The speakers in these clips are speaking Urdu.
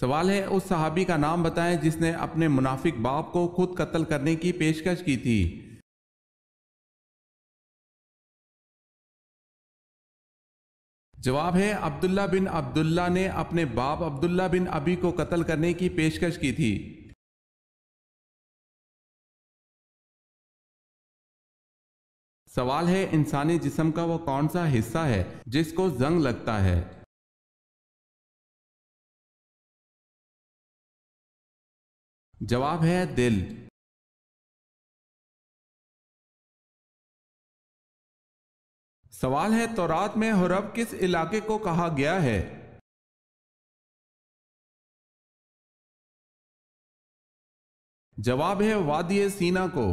سوال ہے اس صحابی کا نام بتائیں جس نے اپنے منافق باپ کو خود قتل کرنے کی پیشکش کی تھی۔ جواب ہے عبداللہ بن عبداللہ نے اپنے باپ عبداللہ بن ابی کو قتل کرنے کی پیشکش کی تھی۔ سوال ہے انسانی جسم کا وہ کون سا حصہ ہے جس کو زنگ لگتا ہے؟ جواب ہے دل۔ سوال ہے تورات میں حرب کس علاقے کو کہا گیا ہے؟ جواب ہے وادی سینا کو۔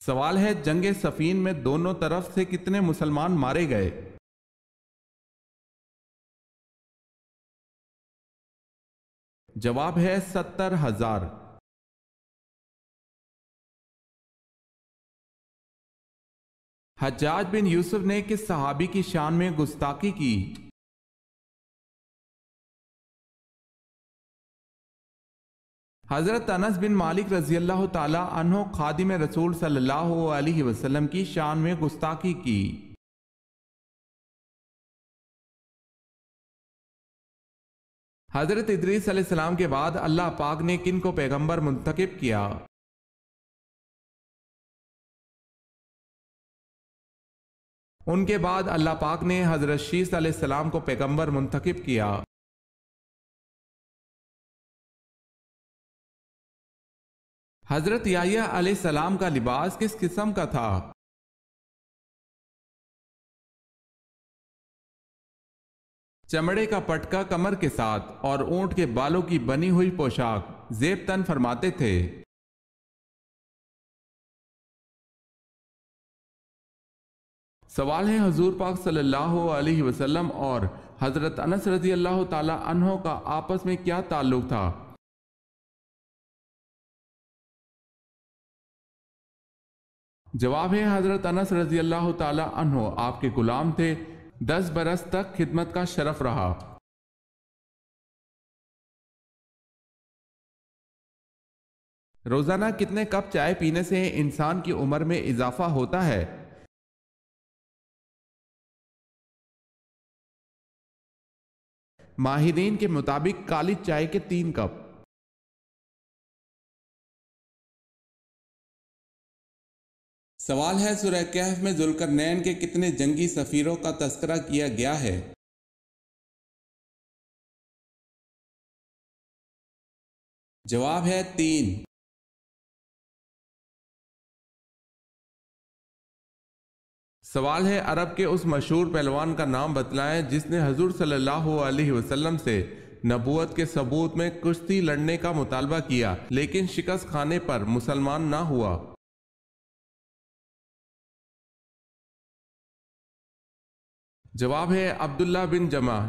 سوال ہے جنگ صفین میں دونوں طرف سے کتنے مسلمان مارے گئے؟ جواب ہے 70,000۔ حجاج بن یوسف نے کس صحابی کی شان میں گستاخی کی؟ حضرت انس بن مالک رضی اللہ تعالی عنہ خادم رسول صلی اللہ علیہ وسلم کی شان میں گستاخی کی۔ حضرت ادریس علیہ السلام کے بعد اللہ پاک نے کن کو پیغمبر منتخب کیا؟ ان کے بعد اللہ پاک نے حضرت شیس علیہ السلام کو پیغمبر منتخب کیا۔ حضرت یحییٰ علیہ السلام کا لباس کس قسم کا تھا؟ چمڑے کا پٹکا کمر کے ساتھ اور اونٹ کے بالوں کی بنی ہوئی پوشاک زیب تن فرماتے تھے۔ سوال ہے حضور پاک صلی اللہ علیہ وسلم اور حضرت انس رضی اللہ تعالی عنہ کا آپس میں کیا تعلق تھا؟ جواب ہے حضرت انس رضی اللہ تعالی عنہ آپ کے غلام تھے، 10 برس تک خدمت کا شرف رہا۔ روزانہ کتنے کپ چائے پینے سے انسان کی عمر میں اضافہ ہوتا ہے؟ ماہرین کے مطابق کالی چائے کے 3 کپ۔ سوال ہے سورہ کہف میں ذوالقرنین کے کتنے جنگی سفیروں کا تذکرہ کیا گیا ہے؟ جواب ہے 3۔ سوال ہے عرب کے اس مشہور پہلوان کا نام بتلائیں جس نے حضور صلی اللہ علیہ وسلم سے نبوت کے ثبوت میں کشتی لڑنے کا مطالبہ کیا لیکن شکست کھانے پر مسلمان نہ ہوا۔ جواب ہے عبداللہ بن جمع۔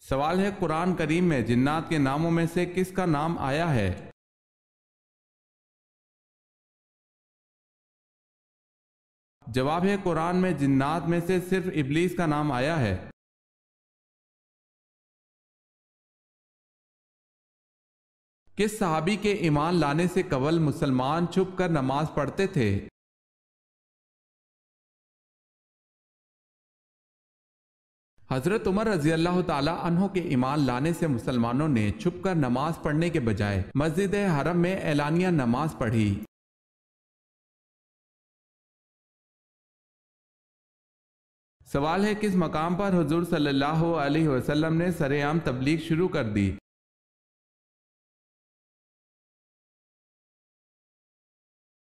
سوال ہے قرآن کریم میں جنات کے ناموں میں سے کس کا نام آیا ہے؟ جواب ہے قرآن میں جنات میں سے صرف ابلیس کا نام آیا ہے۔ کس صحابی کے ایمان لانے سے قبل مسلمان چھپ کر نماز پڑھتے تھے؟ حضرت عمر رضی اللہ تعالی عنہ کے ایمان لانے سے مسلمانوں نے چھپ کر نماز پڑھنے کے بجائے مسجد حرم میں اعلانیہ نماز پڑھی۔ سوال ہے کس مقام پر حضور صلی اللہ علیہ وسلم نے سرعام تبلیغ شروع کر دی؟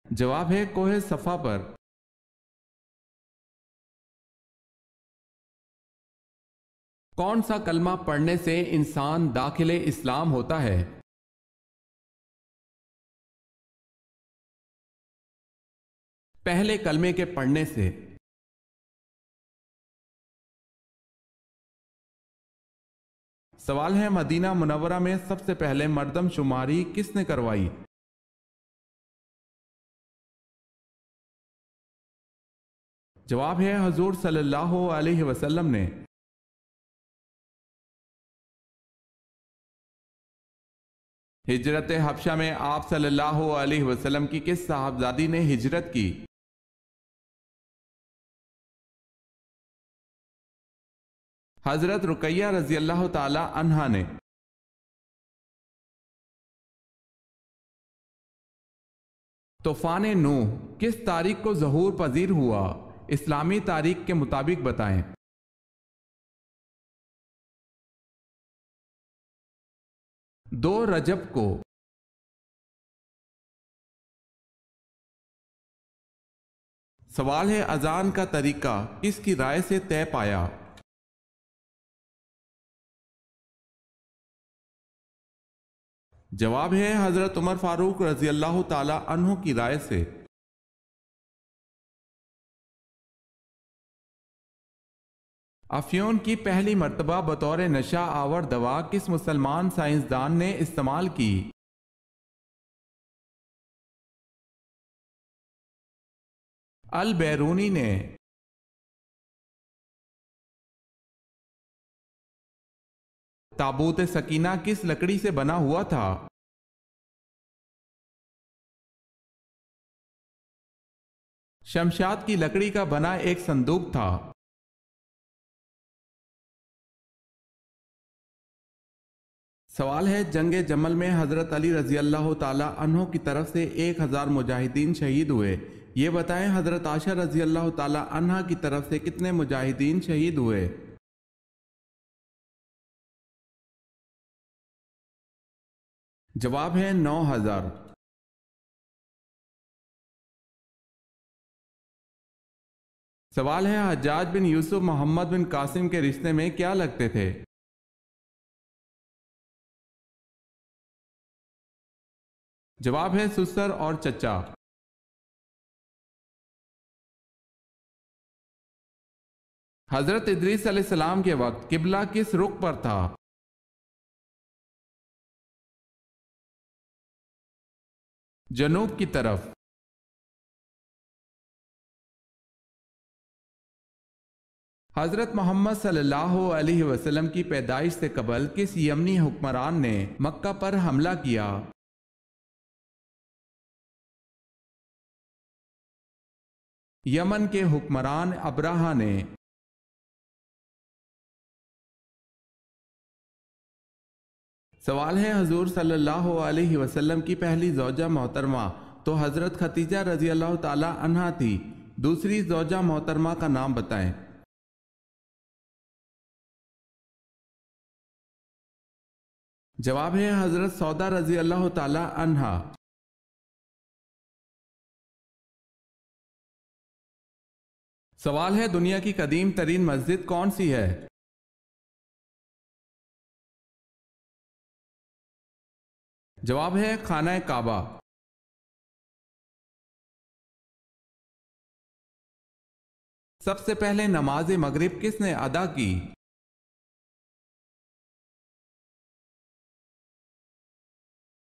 جواب ہے کوہ صفا پر۔ کون سا کلمہ پڑھنے سے انسان داخل اسلام ہوتا ہے؟ پہلے کلمے کے پڑھنے سے۔ سوال ہے مدینہ منورہ میں سب سے پہلے مردم شماری کس نے کروائی؟ جواب ہے حضور صلی اللہ علیہ وسلم نے ہجرت حبشہ میں آپ صلی اللہ علیہ وسلم کی کس صاحبزادی نے ہجرت کی؟ حضرت رقیہ رضی اللہ تعالی عنہا نے۔ طوفان نوح کس تاریخ کو ظہور پذیر ہوا؟ اسلامی تاریخ کے مطابق بتائیں۔ 2 رجب کو۔ سوال ہے اذان کا طریقہ کس کی رائے سے طے پایا؟ جواب ہے حضرت عمر فاروق رضی اللہ تعالی عنہ کی رائے سے۔ افیون کی پہلی مرتبہ بطور نشہ آور دوا کس مسلمان سائنسدان نے استعمال کی؟ البیرونی نے۔ تابوت سکینہ کس لکڑی سے بنا ہوا تھا؟ شمشاد کی لکڑی کا بنا ایک صندوق تھا۔ سوال ہے جنگ جمل میں حضرت علی رضی اللہ تعالی عنہ کی طرف سے 1000 مجاہدین شہید ہوئے، یہ بتائیں حضرت عائشہ رضی اللہ تعالی عنہ کی طرف سے کتنے مجاہدین شہید ہوئے؟ جواب ہے 9000۔ سوال ہے حجاج بن یوسف محمد بن قاسم کے رشتے میں کیا لگتے تھے؟ جواب ہے سسر اور چچا۔ حضرت ادریس علیہ السلام کے وقت قبلہ کس رخ پر تھا؟ جنوب کی طرف۔ حضرت محمد صلی اللہ علیہ وسلم کی پیدائش سے قبل کس یمنی حکمران نے مکہ پر حملہ کیا؟ یمن کے حکمران ابراہا نے۔ سوال ہے حضور صلی اللہ علیہ وسلم کی پہلی زوجہ محترمہ تو حضرت ختیجہ رضی اللہ تعالی عنہا تھی، دوسری زوجہ محترمہ کا نام بتائیں۔ جواب ہے حضرت سودا رضی اللہ تعالی عنہا۔ سوال ہے دنیا کی قدیم ترین مسجد کون سی ہے؟ جواب ہے خانہ کعبہ۔ سب سے پہلے نماز مغرب کس نے ادا کی؟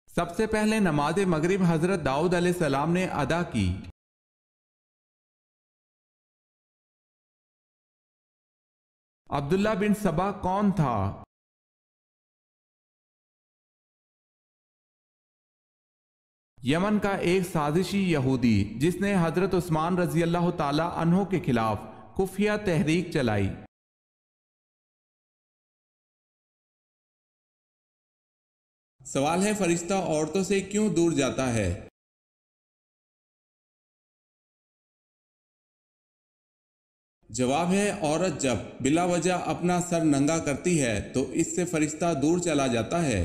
سب سے پہلے نماز مغرب حضرت داؤد علیہ السلام نے ادا کی۔ عبداللہ بن سبا کون تھا؟ یمن کا ایک سازشی یہودی جس نے حضرت عثمان رضی اللہ تعالی عنہ کے خلاف خفیہ تحریک چلائی۔ سوال ہے فرشتہ عورتوں سے کیوں دور جاتا ہے؟ جواب ہے عورت جب بلا وجہ اپنا سر ننگا کرتی ہے تو اس سے فرشتہ دور چلا جاتا ہے۔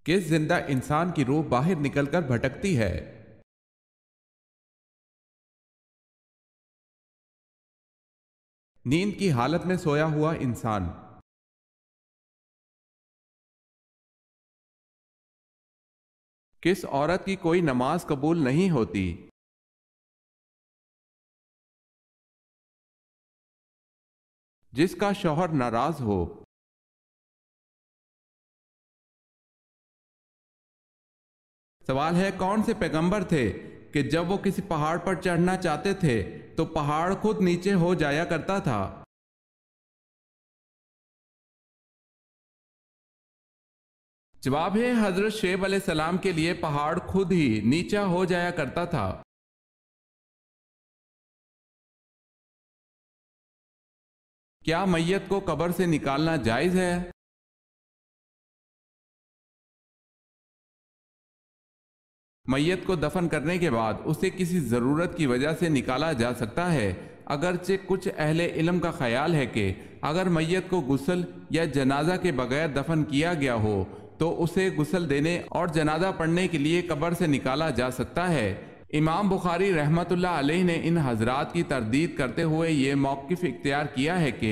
کس زندہ انسان کی روح باہر نکل کر بھٹکتی ہے؟ نیند کی حالت میں سویا ہوا انسان۔ کس عورت کی کوئی نماز قبول نہیں ہوتی؟ جس کا شوہر ناراض ہو۔ سوال ہے کون سے پیغمبر تھے کہ جب وہ کسی پہاڑ پر چڑھنا چاہتے تھے تو پہاڑ خود نیچے ہو جایا کرتا تھا؟ جواب ہے حضرت شعیب علیہ السلام کے لیے پہاڑ خود ہی نیچا ہو جایا کرتا تھا۔ کیا میت کو قبر سے نکالنا جائز ہے؟ میت کو دفن کرنے کے بعد اسے کسی ضرورت کی وجہ سے نکالا جا سکتا ہے، اگرچہ کچھ اہل علم کا خیال ہے کہ اگر میت کو غسل یا جنازہ کے بغیر دفن کیا گیا ہو تو اسے غسل دینے اور جنازہ پڑھنے کے لیے قبر سے نکالا جا سکتا ہے۔ امام بخاری رحمۃ اللہ علیہ نے ان حضرات کی تردید کرتے ہوئے یہ موقف اختیار کیا ہے کہ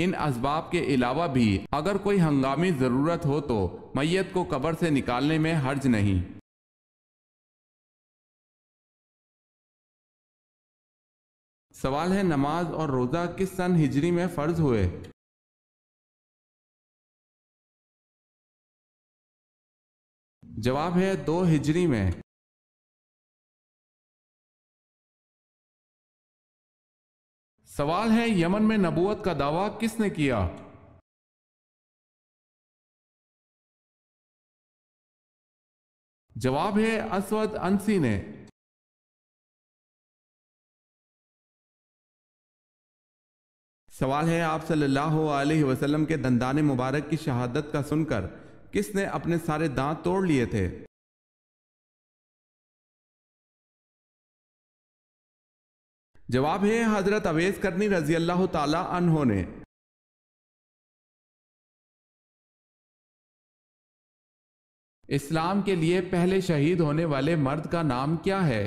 ان اسباب کے علاوہ بھی اگر کوئی ہنگامی ضرورت ہو تو میت کو قبر سے نکالنے میں حرج نہیں۔ سوال ہے نماز اور روزہ کس سن ہجری میں فرض ہوئے؟ جواب ہے 2 ہجری میں۔ سوال ہے یمن میں نبوت کا دعویٰ کس نے کیا؟ جواب ہے اسود انسی نے۔ سوال ہے آپ صلی اللہ علیہ وسلم کے دندان مبارک کی شہادت کا سن کر کس نے اپنے سارے دانت توڑ لیے تھے؟ جواب ہے حضرت اویس کرنی رضی اللہ تعالی عنہ نے۔ اسلام کے لیے پہلے شہید ہونے والے مرد کا نام کیا ہے؟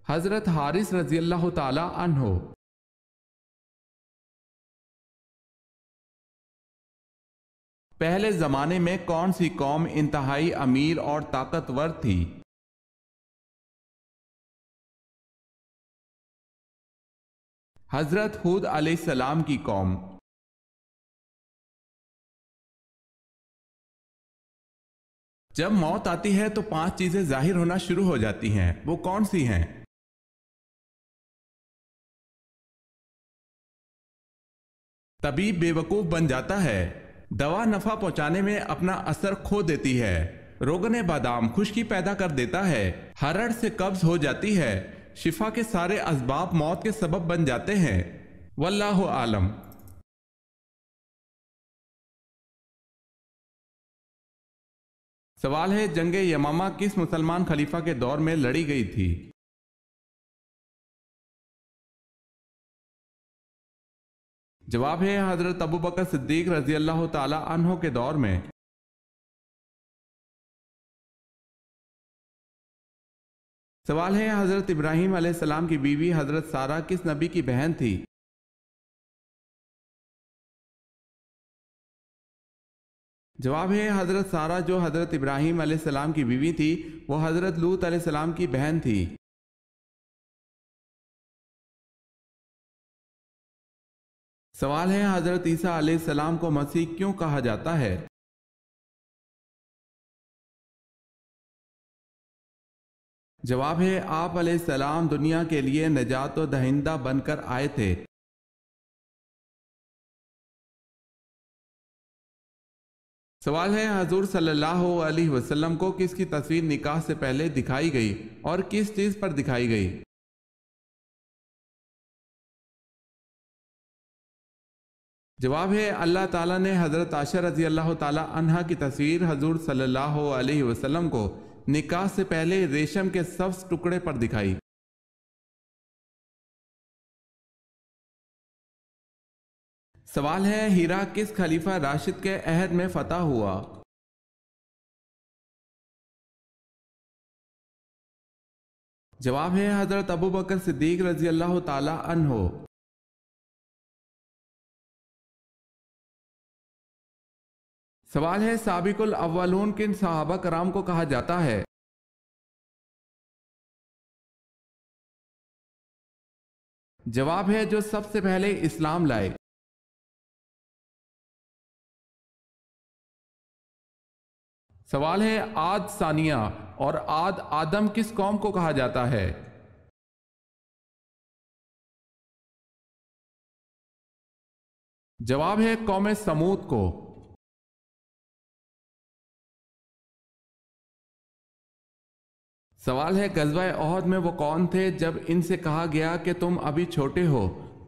حضرت حارث رضی اللہ تعالی عنہ۔ پہلے زمانے میں کون سی قوم انتہائی امیر اور طاقتور تھی؟ حضرت ہود علیہ السلام کی قوم۔ جب موت آتی ہے تو 5 چیزیں ظاہر ہونا شروع ہو جاتی ہیں، وہ کون سی ہیں؟ طبیب بے وقوف بن جاتا ہے، دوا نفع پہنچانے میں اپنا اثر کھو دیتی ہے، روغن بادام خشکی پیدا کر دیتا ہے، ہرڑ سے قبض ہو جاتی ہے، شفا کے سارے اسباب موت کے سبب بن جاتے ہیں، واللہ عالم۔ سوال ہے جنگ یمامہ کس مسلمان خلیفہ کے دور میں لڑی گئی تھی؟ جواب ہے حضرت ابو بکر صدیق رضی اللہ تعالی عنہ کے دور میں۔ سوال ہے حضرت ابراہیم علیہ السلام کی بیوی حضرت سارہ کس نبی کی بہن تھی؟ جواب ہے حضرت سارہ جو حضرت ابراہیم علیہ السلام کی بیوی تھی وہ حضرت لوط علیہ السلام کی بہن تھی۔ سوال ہے حضرت عیسیٰ علیہ السلام کو مسیح کیوں کہا جاتا ہے؟ جواب ہے آپ علیہ السلام دنیا کے لیے نجات و دہندہ بن کر آئے تھے۔ سوال ہے حضور صلی اللہ علیہ وسلم کو کس کی تصویر نکاح سے پہلے دکھائی گئی اور کس چیز پر دکھائی گئی؟ جواب ہے اللہ تعالیٰ نے حضرت عائشہ رضی اللہ تعالی عنہا کی تصویر حضور صلی اللہ علیہ وسلم کو نکاح سے پہلے ریشم کے سبز ٹکڑے پر دکھائی۔ سوال ہے ہیرا کس خلیفہ راشد کے عہد میں فتح ہوا؟ جواب ہے حضرت ابو بکر صدیق رضی اللہ تعالی عنہ۔ سوال ہے سابق الاولون کن صحابہ کرام کو کہا جاتا ہے؟ جواب ہے جو سب سے پہلے اسلام لائے۔ سوال ہے عاد ثانیہ اور عاد آدم کس قوم کو کہا جاتا ہے؟ جواب ہے قوم سمود کو۔ سوال ہے غزوہ احد میں وہ کون تھے جب ان سے کہا گیا کہ تم ابھی چھوٹے ہو،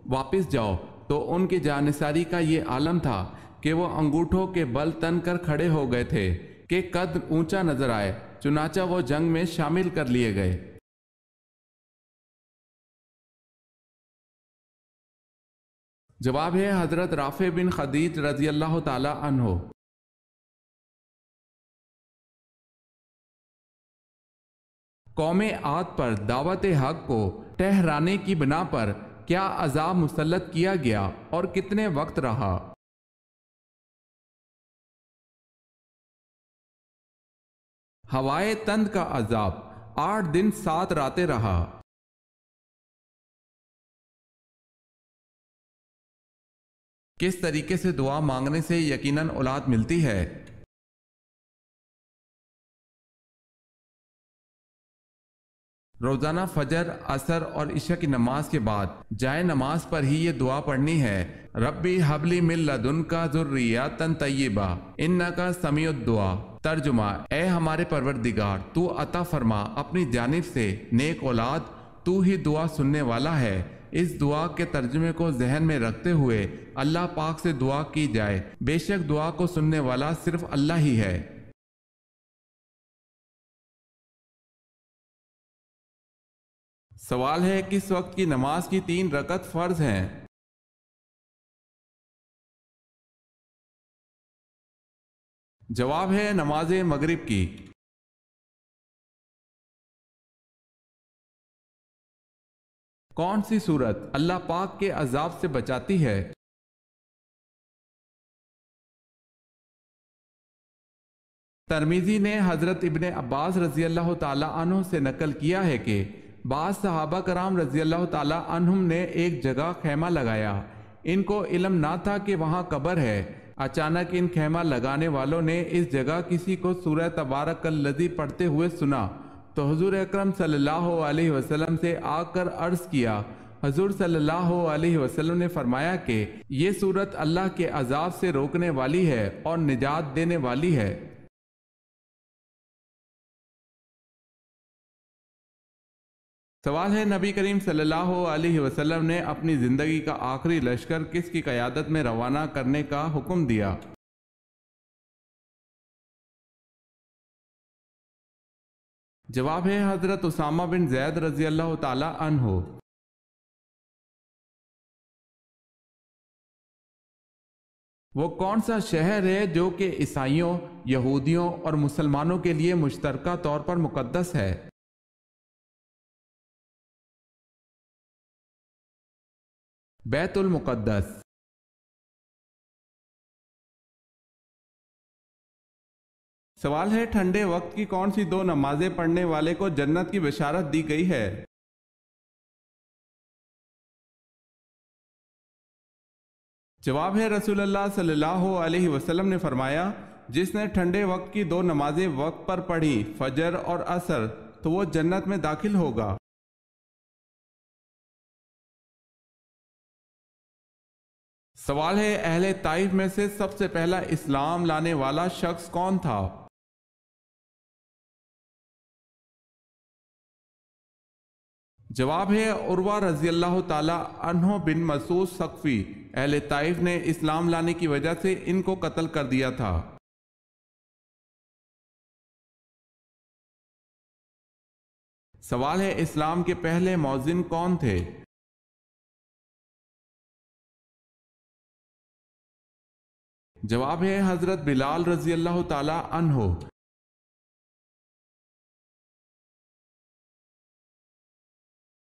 واپس جاؤ، تو ان کی جانثاری کا یہ عالم تھا کہ وہ انگوٹھوں کے بل تن کر کھڑے ہو گئے تھے کہ قد اونچا نظر آئے، چنانچہ وہ جنگ میں شامل کر لیے گئے۔ جواب ہے حضرت رافع بن خدیج رضی اللہ تعالی عنہ۔ قوم عاد پر دعوت حق کو ٹھہرانے کی بنا پر کیا عذاب مسلط کیا گیا اور کتنے وقت رہا؟ ہوائے تند کا عذاب 8 دن 7 راتیں رہا۔ کس طریقے سے دعا مانگنے سے یقیناً اولاد ملتی ہے؟ روزانہ فجر، عصر اور عشاء کی نماز کے بعد جائے نماز پر ہی یہ دعا پڑھنی ہے۔ ربی حبلی من لدنکا ذریۃ طیبہ انکا سمیع الدعا۔ ترجمہ: اے ہمارے پروردگار، تو عطا فرما اپنی جانب سے نیک اولاد، تو ہی دعا سننے والا ہے۔ اس دعا کے ترجمے کو ذہن میں رکھتے ہوئے اللہ پاک سے دعا کی جائے، بے شک دعا کو سننے والا صرف اللہ ہی ہے۔ سوال ہے کس وقت کی نماز کی 3 رکعت فرض ہیں؟ جواب ہے نماز مغرب کی۔ کون سی سورت اللہ پاک کے عذاب سے بچاتی ہے؟ ترمذی نے حضرت ابن عباس رضی اللہ تعالی عنہ سے نقل کیا ہے کہ بعض صحابہ کرام رضی اللہ تعالی عنہم نے ایک جگہ خیمہ لگایا۔ ان کو علم نہ تھا کہ وہاں قبر ہے۔ اچانک ان خیمہ لگانے والوں نے اس جگہ کسی کو سورہ تبارک الذی پڑھتے ہوئے سنا تو حضور اکرم صلی اللہ علیہ وسلم سے آ کر عرض کیا۔ حضور صلی اللہ علیہ وسلم نے فرمایا کہ یہ سورت اللہ کے عذاب سے روکنے والی ہے اور نجات دینے والی ہے۔ سوال ہے نبی کریم صلی اللہ علیہ وسلم نے اپنی زندگی کا آخری لشکر کس کی قیادت میں روانہ کرنے کا حکم دیا؟ جواب ہے حضرت اسامہ بن زید رضی اللہ تعالی عنہ۔ وہ کون سا شہر ہے جو کہ عیسائیوں، یہودیوں اور مسلمانوں کے لیے مشترکہ طور پر مقدس ہے؟ بیت المقدس۔ سوال ہے ٹھنڈے وقت کی کون سی 2 نمازیں پڑھنے والے کو جنت کی بشارت دی گئی ہے؟ جواب ہے رسول اللہ صلی اللہ علیہ وسلم نے فرمایا جس نے ٹھنڈے وقت کی 2 نمازیں وقت پر پڑھی، فجر اور عصر، تو وہ جنت میں داخل ہوگا۔ سوال ہے اہل طائف میں سے سب سے پہلا اسلام لانے والا شخص کون تھا؟ جواب ہے عروہ رضی اللہ تعالی عنہ بن مسعود ثقفی۔ اہل طائف نے اسلام لانے کی وجہ سے ان کو قتل کر دیا تھا۔ سوال ہے اسلام کے پہلے مؤذن کون تھے؟ جواب ہے حضرت بلال رضی اللہ تعالی عنہ۔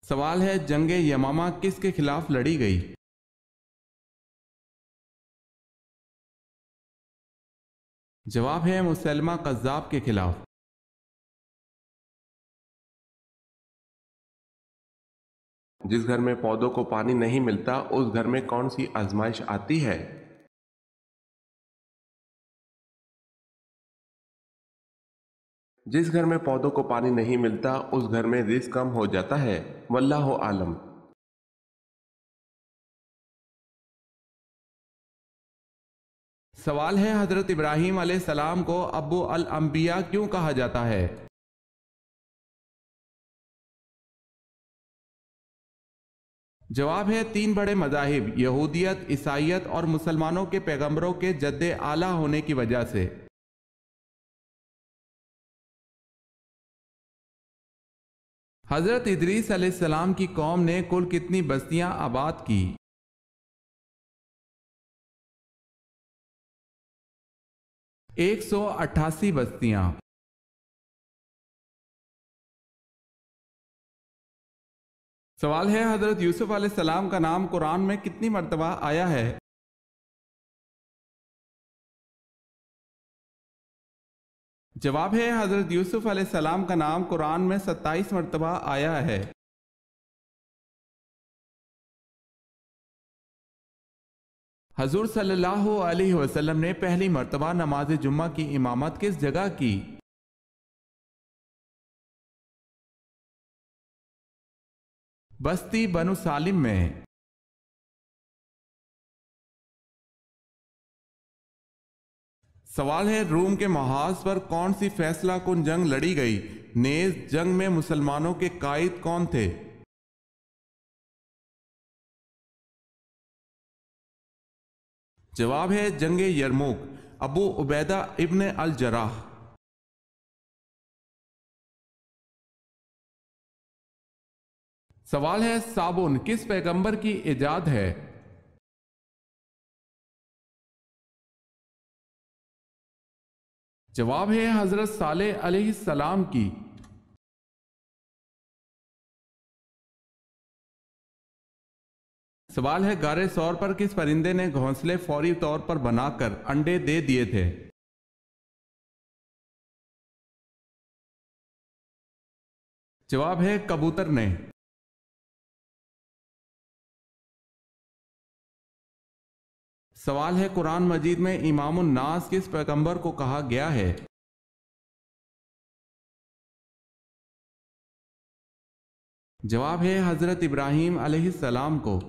سوال ہے جنگ یمامہ کس کے خلاف لڑی گئی؟ جواب ہے مسلمہ قذاب کے خلاف۔ جس گھر میں پودوں کو پانی نہیں ملتا اس گھر میں کون سی آزمائش آتی ہے؟ جس گھر میں پودوں کو پانی نہیں ملتا اس گھر میں رزق کم ہو جاتا ہے، واللہ عالم۔ سوال ہے، حضرت ابراہیم علیہ السلام کو ابو الانبیاء کیوں کہا جاتا ہے؟ جواب ہے، تین بڑے مذاہب یہودیت، عیسائیت اور مسلمانوں کے پیغمبروں کے جد اعلیٰ ہونے کی وجہ سے۔ حضرت ادریس علیہ السلام کی قوم نے کل کتنی بستیاں آباد کی؟ 188 بستیاں۔ سوال ہے، حضرت یوسف علیہ السلام کا نام قرآن میں کتنی مرتبہ آیا ہے؟ جواب ہے، حضرت یوسف علیہ السلام کا نام قرآن میں 27 مرتبہ آیا ہے۔ حضور صلی اللہ علیہ وسلم نے پہلی مرتبہ نماز جمعہ کی امامت کس جگہ کی؟ بستی بنو سالم میں۔ سوال ہے، روم کے محاذ پر کون سی فیصلہ کن جنگ لڑی گئی؟ نیز جنگ میں مسلمانوں کے قائد کون تھے؟ جواب ہے، جنگ یرموک، ابو عبیدہ ابن الجراح۔ سوال ہے، صابن کس پیغمبر کی ایجاد ہے؟ جواب ہے، حضرت صالح علیہ السلام کی۔ سوال ہے، غار ثور پر کس پرندے نے گھونسلے فوری طور پر بنا کر انڈے دے دیے تھے؟ جواب ہے، کبوتر نے۔ سوال ہے، قرآن مجید میں امام الناس کس پیغمبر کو کہا گیا ہے؟ جواب ہے، حضرت ابراہیم علیہ السلام کو۔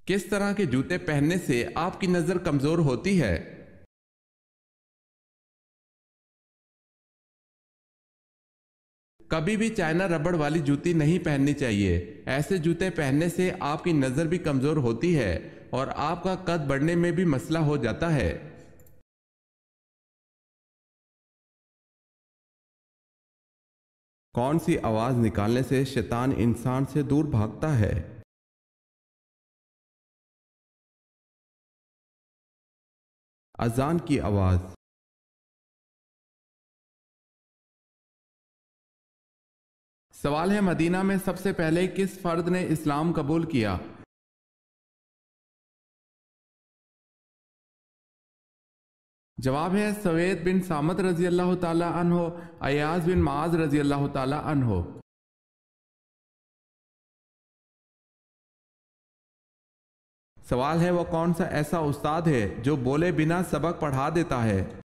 کس طرح کے جوتے پہننے سے آپ کی نظر کمزور ہوتی ہے؟ کبھی بھی چائنا ربڑ والی جوتی نہیں پہننی چاہیے، ایسے جوتے پہننے سے آپ کی نظر بھی کمزور ہوتی ہے اور آپ کا قد بڑھنے میں بھی مسئلہ ہو جاتا ہے۔ کون سی آواز نکالنے سے شیطان انسان سے دور بھاگتا ہے؟ اذان کی آواز۔ سوال ہے، مدینہ میں سب سے پہلے کس فرد نے اسلام قبول کیا؟ جواب ہے، سوید بن سامت رضی اللہ تعالی عنہ، ایاز بن معاذ رضی اللہ تعالی عنہ۔ سوال ہے، وہ کون سا ایسا استاد ہے جو بولے بنا سبق پڑھا دیتا ہے؟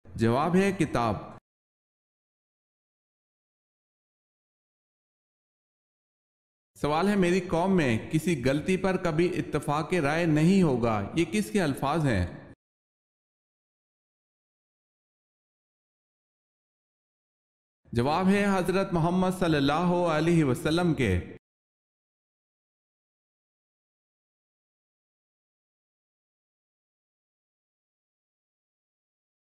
جواب ہے، کتاب۔ سوال ہے، میری قوم میں کسی غلطی پر کبھی اتفاق رائے نہیں ہوگا، یہ کس کے الفاظ ہیں؟ جواب ہے، حضرت محمد صلی اللہ علیہ وسلم کے۔